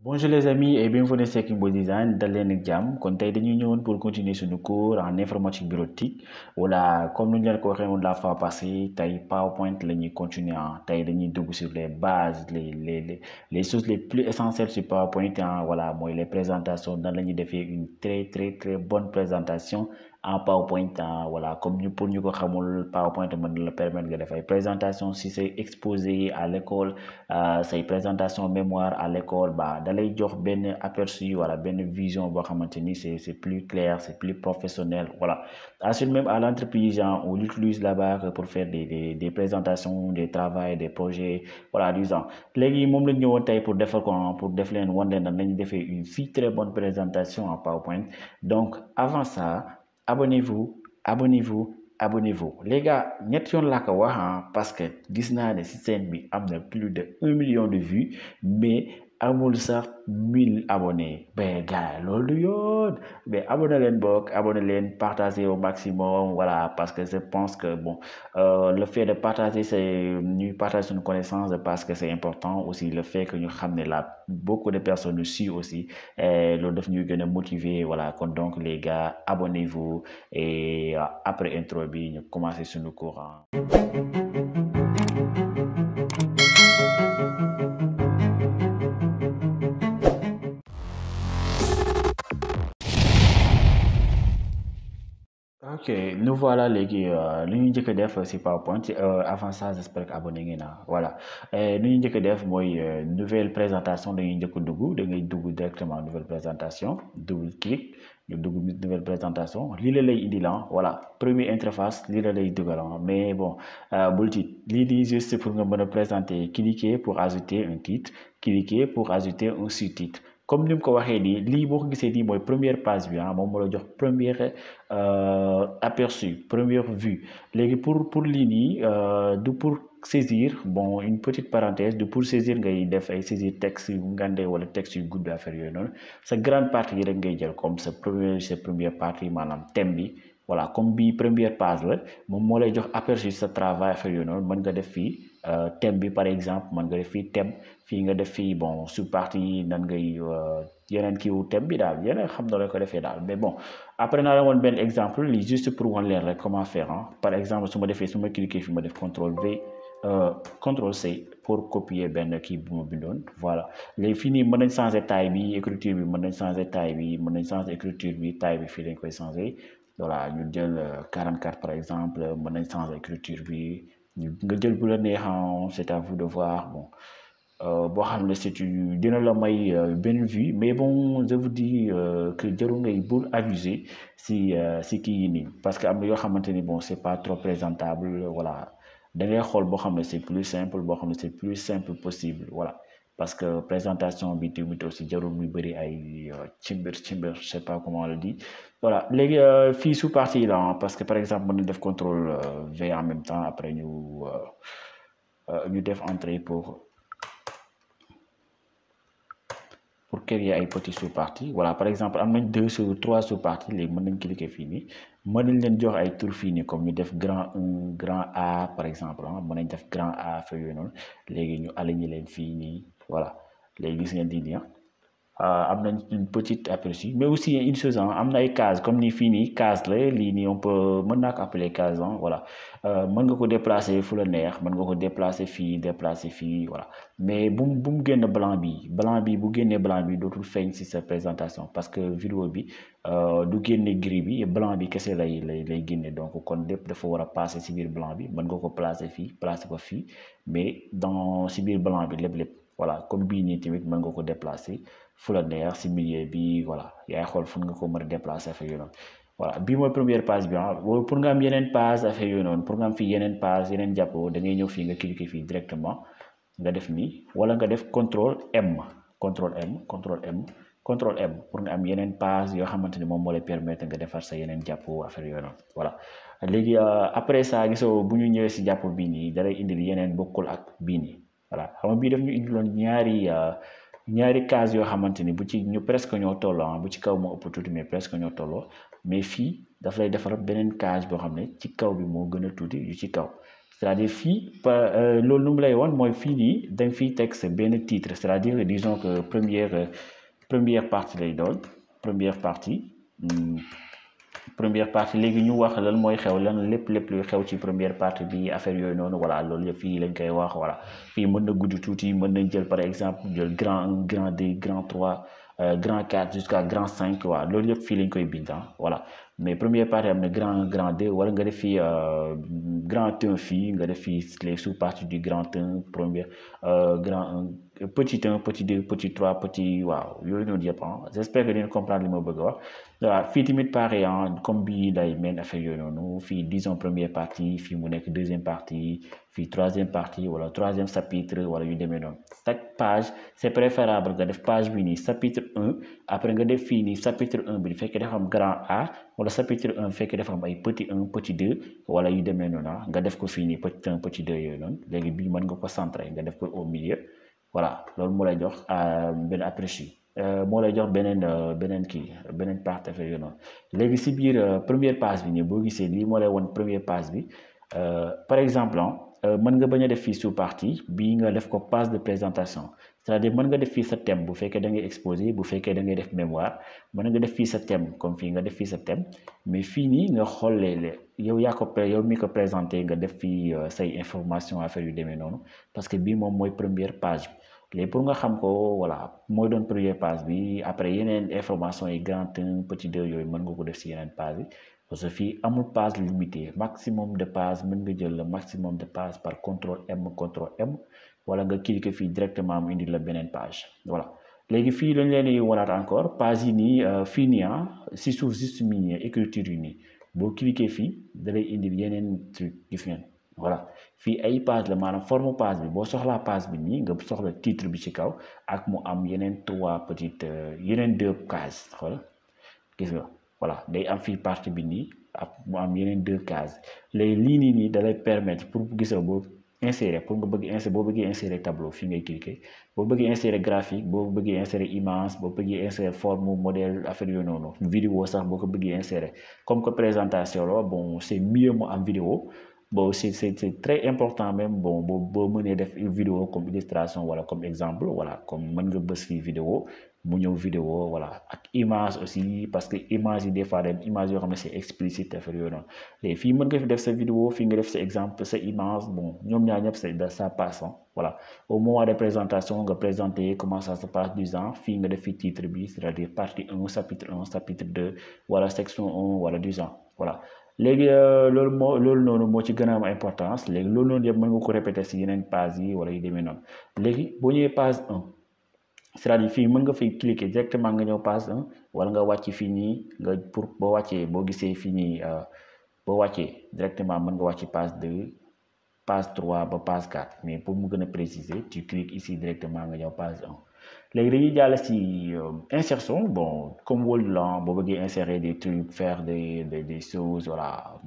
Bonjour les amis et bienvenue sur Kimbo Design dal leen ak jàmm kon tey dañuy ñëwoon pour continuer suñu cours en informatique bureautique voilà comme nous leen ko waxee woon la fois passée tey PowerPoint la ñuy continuer tey dañuy dugg sur les bases les choses les plus essentielles sur PowerPoint voilà mooy les présentations nan la ñuy defee une très bonne présentation en PowerPoint voilà comme ñu pour ñu ko xamul PowerPoint mën na la permettre nga def ay présentation si c'est exposé à l'école say présentation mémoire à l'école bah da lay jox benn aperçu voilà benn vision boo xamante ni c'est plus clair c'est plus professionnel voilà ensuite même à l'entreprise on l'utilise là-bas pour faire des présentations des travaux des projets voilà du genre léegi moom la ñu ñëwoon tey pour defar ko pour def leen wan leen nan lañu defee une très bonne présentation en PowerPoint donc avant ça abonnez-vous les gars ñett yoon laa ko wax parce que gis naa ne si scène bi am na plus de 1 million de vues mais amul sax 1000 abonnés ben gars loolu du yoon mais abonné leen partagez au maximum voilà parce que je pense que bon le fait de partager c'est ñuy partager une connaissance parce que c'est important aussi le fait que ñu xam ne là beaucoup de personnes nous suivent aussi loolu daf ñuy gën a motiver voilà kon donc les gars abonnez-vous et après intro bi ñu commencer suñu cours ok nous voilà léegi li ñu njëkk a def ci PowerPoint avant ça j'espère que abonné ngeen voilà li ñu njëkk a def mooy nouvelle présentation dañuy njëkk a dugg da ngay dugg directement nouvelle présentation double clic ñu dugg nouvelle présentation lii la lay indi la voilà première interface lii la lay dugal mais bon bul tiit lii di juste pour nga mën a présenter cliquer pour ajouter un titre cliquer pour ajouter un sous-titre comme ni mu ko waxee nii lii boo ko gisee nii mooy première page bi moom moo la jox première aperçu première vue léegi pour lii nii du pour saisir bon une petite parenthèse du pour saisir ngay def ay saisir texte yu ngande wala texte yu gudd affaire yooyu noonu sa grande partie yi rek ngay jël comme sa première partie maanaam thème bi voilà comme bii première page la moom moo lay jox aperçu sa travail affaire yooyu noonu mën nga def fii thème bi par exemple mën nga def fii thème fii nga def fii bon sous partie nan ngay yeneen kii wu thème bi daal yeneen xam na la ko defee daal mais bon après naa la woon benn exemple lii juste pour wan leen rek comment faire par exemple su ma cliquer fi ma def CTRL C pour copier benn kii bu ma bindoon voilà léegi fii nii mën nañ changer taille bi écriture bi mën nañ changer taille bi mën nañ changer écriture bi taille bi fii lañ koy changer voilà ñu jël 44 par exemple mën nañ changer écriture bi nga jël bu la neexam c'est à vous de voir bon boo xam ne c'est dina la may benn vue mais bon je vous dis que jarul ngay bul abuser si kii yi nii parce que am na yoo xamante ni bon c'est pas trop présentable voilà da ngay xool boo xam ne c'est plus simple boo xam ne c'est plus simple possible voilà parce que présentation bi tamit aussi jarul muy bëri ay cimbir je sais pas comment on le dit voilà léegi fii sous partie là parce que par exemple mën na def contrôle V en même temps après ñu def entrée pour créer ay petits sous-parties voilà par exemple am nañ 3 sous-parties léegi mën nañ cliquer fii nii mën nañ leen jox ay tur fii nii comme ñu def grand 1 grand A par exemple mën nañ def grand A fa yooyu noonu léegi ñu aligner leen fii nii voilà léegi gis ngeen di nii am nañ une petite aperçu mais aussi une chose am na ay cases comme ni fii nii case la lii nii on peut mën naa ko appeler case voilà mën nga ko déplacer fu la neex mën nga ko déplacer fii voilà mais bu mu génn blanc bi bu génnee blanc bi dootul feeñ ci sa présentation parce que vidéo bi du génne gris bi blanc bi kese lay génne donc kon lépp dafa war a passer ci biir blanc bi mën nga ko placer ko fii mais dans ci biir blanc bi lépp voilà comme bii nii tamit mën nga ko déplacer fu la neex ci milieu bi voilà yaay xool fu nga ko mën a déplacer affaire yooyu noonu voilà bii mooy première page bi pour nga am yeneen page affaire yooyu noonu pour nga am fii yeneen page yeneen jàppoo da ngay ñëw fii nga cliquer fii directement nga def nii wala nga def contrôle M pour nga am yeneen page yoo xamante ni moom moo lay permettre nga defar sa yeneen jàppoo affaire yooyu noonu voilà léegi après ça gisoo bu ñu ñëwee ci jàpp bii nii dalay indil yeneen bokkul ak bii nii voilà xam nga bii daf ñu indiloon ñaari case yoo xamante ni bu ci ñu presque ñoo tolloo bu ci kaw moo ëpp tuuti mais presque ñoo tolloo mais fii daf lay defar beneen case boo xam ne ci kaw bi moo gën a tuuti yu ci kaw c'est-à-dire fii loolu nu mu lay woon mooy fii nii da nga fiy teg sa benn titre c'est-à-dire disons que première partie lay doon première partie première partie léegi ñu wax lan mooy xew lan lépp luy xew ci première partie bi affaire yooyu noonu voilà loolu yëpp fii lañ koy wax voilà fii mën na gudd tuuti mën nañ jël par exemple jël grand 1 grand 2 grand 3 grand 4 jusqu'à grand 5 waaw loolu yëpp fii lañ koy bind voilà mais première partie am na grand 1 grand 2 wala nga def fii grand 1 fii nga def fii les sous-parties du grand 1 première grand 1 petit 1 petit 2 petit 3 petit waaw yooyu noonu yëpp j'espère que ngeen comprendre li ma bëgg a wax voilà fii tamit pareil comme bii lay mel affaire yooyu noonu fii disons première partie fii mu nekk deuxième partie fii troisième partie wala troisième chapitre wala yu demee noonu chaque page c'est préférable nga def page bi nii chapitre 1 après nga def fii nii chapitre 1 bi fekkee dafa am grand A wala chapitre 1 fekkee dafa am ay petit 1 petit 2 wala yu demee noonu nga def ko fii nii petit 1 petit 2 yooyu noonu léegi bii mën nga ko centrer nga def ko au milieu voilà loolu moo lay jox benn aperçu moo lay jox beneen partie affaire yooyu noonu léegi si biir première page bi nii boo gisee lii moo lay won première page bi par exemple mën nga bañ a def fii sous partie bii nga def ko page de présentation c'est-à-dire mën nga def fii sa thème bu fekkee da ngay exposé bu fekkee da ngay def mémoire mën nga def fii sa thème comme fii nga def fii sa thème mais fii nii nga xoolee yow yow mi ko présenté nga def fii say information affaire yu demee noonu parce que bii moom mooy première page bi léegi pour nga xam ko voilà mooy doon première page bi après yeneen information yi grand 1 petit 2 yooyu mën nga ko def si yeneen page yi parce que fii amul page limité maximum de page mën nga jël le maximum de page par contrôle M wala nga cliquer fii directement mu indi la beneen page voilà léegi fii lañ leen di wanaat encore page yi nii fii nii si suuf juste mini écriture yi nii boo cliquer fii da lay indi yeneen truc gis ngeen voilà fii ay page la maanaam forme page bi boo soxlaa page bi nii nga soxla titre bi ci kaw ak mu am yeneen yeneen 2 cases xool gis nga voilà day am fii partie bi nii ak mu am yeneen 2 cases léegi lii nii da lay permettre pour gisoo boo insérer pour nga bëgg insérer boo bëggee insérer tableau fii ngay cliquer boo bëggee insérer graphique boo bëggee insérer image boo bëggee insérer forme modèle affaire yooyu noonu vidéo sax boo ko bëggee insérer comme que présentation la bon c'est mieux mu am vidéo bon c'est très important même bon boo mënee def vidéo comme illustration wala comme exemple voilà comme mën nga bës fii vidéo mu ñëw vidéo voilà ak image aussi parce que image yi des fois dem image yoo xam ne c'est explicite affaire yooyu noonu léegi fii mën nga fi def sa vidéo fii nga def sa exemple sa image bon ñoom ñaar ñëpp ça passe voilà au moment de présentation nga présenter comment ça se passe du genre fii nga def fi titre bi c'est-à-dire partie 1 chapitre 2 wala section 1 wala du genre voilà léegi loolu noonu moo ci gën a am importance léegi loolu noonu yëpp mën nga ko répéter si yeneen page yi wala yu demee noonu léegi boo ñëwee page 1 c'est-à-dire fii mën nga fay cliquer directement nga ñëw page 1 wala nga wàcc fii nii nga pour boo wàccee boo gisee fii nii boo wàccee directement mën nga wàcc page 2 page 3 ba page 4 mais pour mu gën a préciser tu cliques ici directement nga ñëw page 1 léegi dañuy jàll si insertion bon comme Word la boo bëggee insérer des trucs faire des choses voilà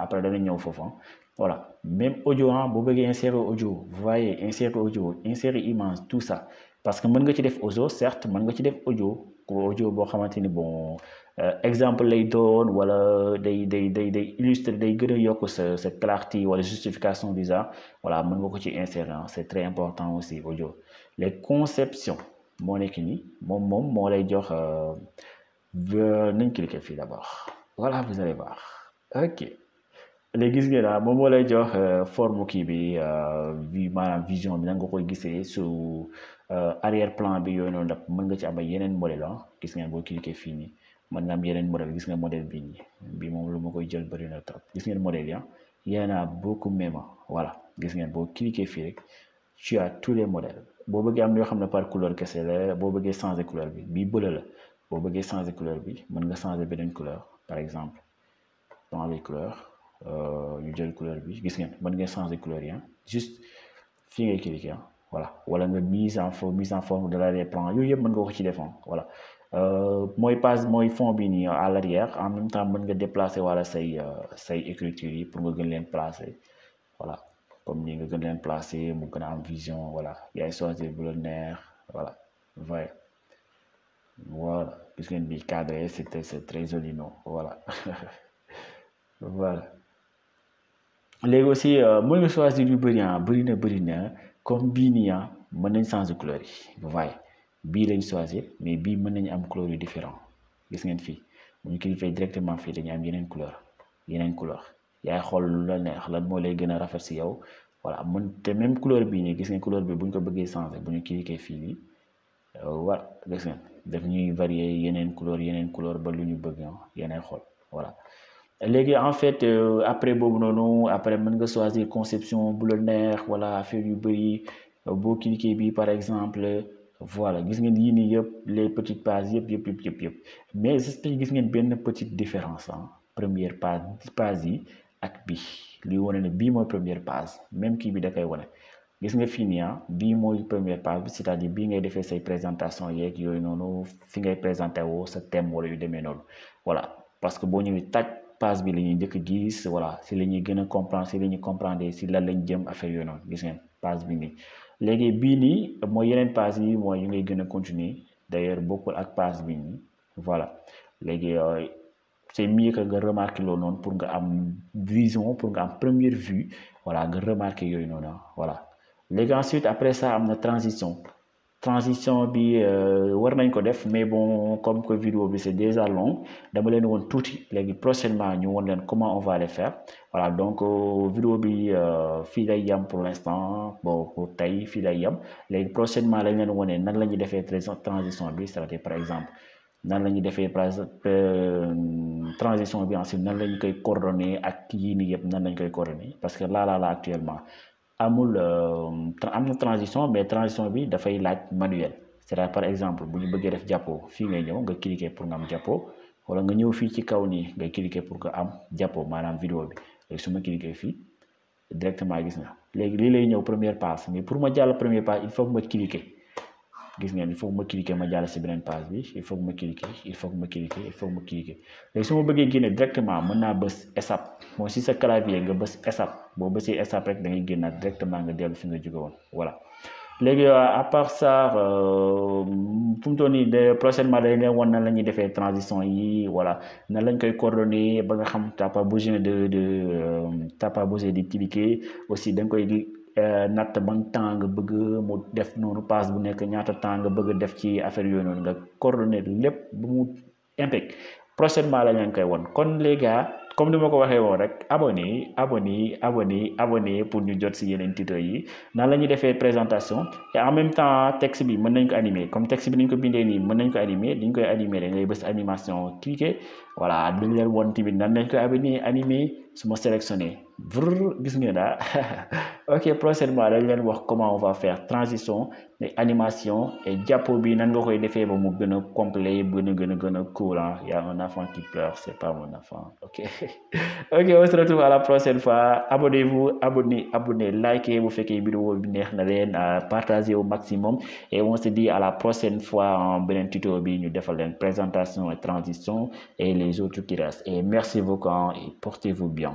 après dana ñëw foofu voilà même audio boo bëggee insérer audio vous voyez insérer audio insérer image tout ça parce que mën nga ci def audio certes mën nga ci def audio boo xamante ni bon exemple lay doon wala day illustrer day gën a yokk sa clarté wala justification du genre voilà mën nga ko ci insérer c'est très important aussi audio les conceptions moo nekk nii moom moo lay jox nañ cliquer fii d'abord voilà vous allez voir ok léegi gis ngeen moom moo lay jox forme kii bi maanaam vision bi nan nga koy gisee su arrière plan bi yooyu noonu mën nga ci am ay yeneen modèle gis ngeen boo cliquer fii nii mën nga am yeneen modèle gis nga modèle bii nii bi moom lu ma koy jël bëri na trop gis ngeen modèle yi y en a beaucoup même voilà gis ngeen boo cliquer fii rek tu as tous les modèles boo bëggee am yoo xam ne par couleur kese la boo bëggee changer couleur bi bii bleu la boo bëggee changer couleur bi mën nga changer beneen couleur par exemple dans les couleurs ñu jël couleur bi gis ngeen mën ngeen changer couleur yi juste fii ngay cliquer voilà wala nga mise en forme de l'arrière-plan yooyu yëpp mën nga ko ci def voilà mooy fond bi nii à l'arrière en même temps mën nga déplacer wala say écriture yi pour nga gën leen placer voilà comme ni nga gën leen placer mu gën a am vision voilà yaay choisir bu la neex voilà voilà gis ngeen bi cadré c'est très joli non voilà voilà léegi aussi mën nga choisir yu bëri na comme bii nii mën nañ changer couleur yi vous voyez bii lañ choisir mais bii mën nañu am couleur yu différent gis ngeen fii bu ñu cliquer directement fii dañu am yeneen couleur yaay xool lu la neex lan moo lay gën a rafet si yow voilà mën te même couleur bii nii gis ngeen couleur bi bu ñu ko bëggee changer bu ñu cliquer fii nii war gis ngeen daf ñuy varier yeneen couleur ba lu ñu bëgg yeneen xool voilà léegi en fait après boobu noonu après mën nga choisir conception bu la neex wala affaire yu bëri boo cliquer bi par exemple voilà gis ngeen yii nii yëpp les petites pages yëpp mais juste gis ngeen benn petite différence première page yi ak bi luy wane ne bii mooy première page même kii bi da koy wane gis nga fii nii bii mooy première page bi c'est-à-dire bii ngay defee say présentation yeeg yooyu noonu fi ngay présenté woo sa thème wala yu demee noonu voilà parce que boo ñëwee taj page bi la ñuy njëkk a gis voilà si la ñuy gën a comprendre si la ñuy comprendre si lan lañ jëm affaire yooyu noonu gis ngeen page bi nii léegi bii nii mooy yeneen page yi mooy yu ngay gën a continuer d'ailleurs bokkul ak page bi nii voilà léegi c'est mieux que nga remarquer loolu noonu pour nga am vision pour nga am première vue voilà nga remarquer yooyu noonu voilà léegi ensuite après ça am na transition bi war nañ ko def mais bon comme que vidéo bi c'est déjà long dama leen woon tuuti léegi prochainement ñu won leen comment on va les faire voilà donc vidéo bi fii lay yam pour l'instant bon pour tey fii lay yam léegi prochainement lañ leen wone nan la ñuy defee transition bi c'est-à-dire par exemple nan la ñuy defee transition bi ensuite nan la ñu koy coordonner ak yii nii yëpp nan lañ koy coordonner parce que là actuellement amul am na transition mais transition bi dafay laaj manuel c'est-à-dire par exemple bu ñu bëggee def jàppoo fii ngay ñëw nga cliquer pour nga am jàppoo wala nga ñëw fii ci kaw nii nga cliquer pour nga am jàppoo maanaam vidéo bi léegi su ma cliquer fii directement gis nga léegi lii lay ñëw première page mais pour ma jàll première page il faut que ma cliquer gis ngeen il faut que ma cliquer ma jàll si beneen page bi il faut que ma cliquer léegi su ma bëggee génne directement mën naa bës escape mooy si sa clavier nga bës escape boo bësee escape rek da ngay génnaat directement nga dellu fi nga jóge woon voilà léegi à part ça fu mu toll nii de prochainement dañ leen wan nan la ñuy defee transition yi voilà nan lañ koy coordonner ba nga xam t'as pas besoin de cliquer aussi da nga koy natt ban temps nga bëgg mu def noonu page bu nekk ñaata temps nga bëgg def ci affaire yooyu noonu nga coordonner lépp bu mu impec prochainement la leen koy won kon les gars comme ni ma ko waxee woon rek abonné pour ñu jot si yeneen tuto yi nan la ñuy defee présentation et en même temps texte bi mën nañ ko animer comme texte bi nañ ko bindee nii mën nañ ko animer dañ koy animer da ngay bës animation cliquer voilà dañ leen won tamit nan lañ koy animer su ma sélectionné gis ngeen daal ok prochainement dañ leen wax comment on va faire transition et animation et jàppo bi nan nga koy defee ba mu gën a complet gën a cool y a un enfant qui pleure c'est pas mon enfant ok ok on se retrouve à la prochaine fois abonnez-vous abonnez likez bu fekkee vidéo bi neex na leen partagez au maximum et on se dit à la prochaine fois en beneen tuto bi ñu defal leen présentation et transition et les autres qui restent et merci beaucoup et portez-vous bien.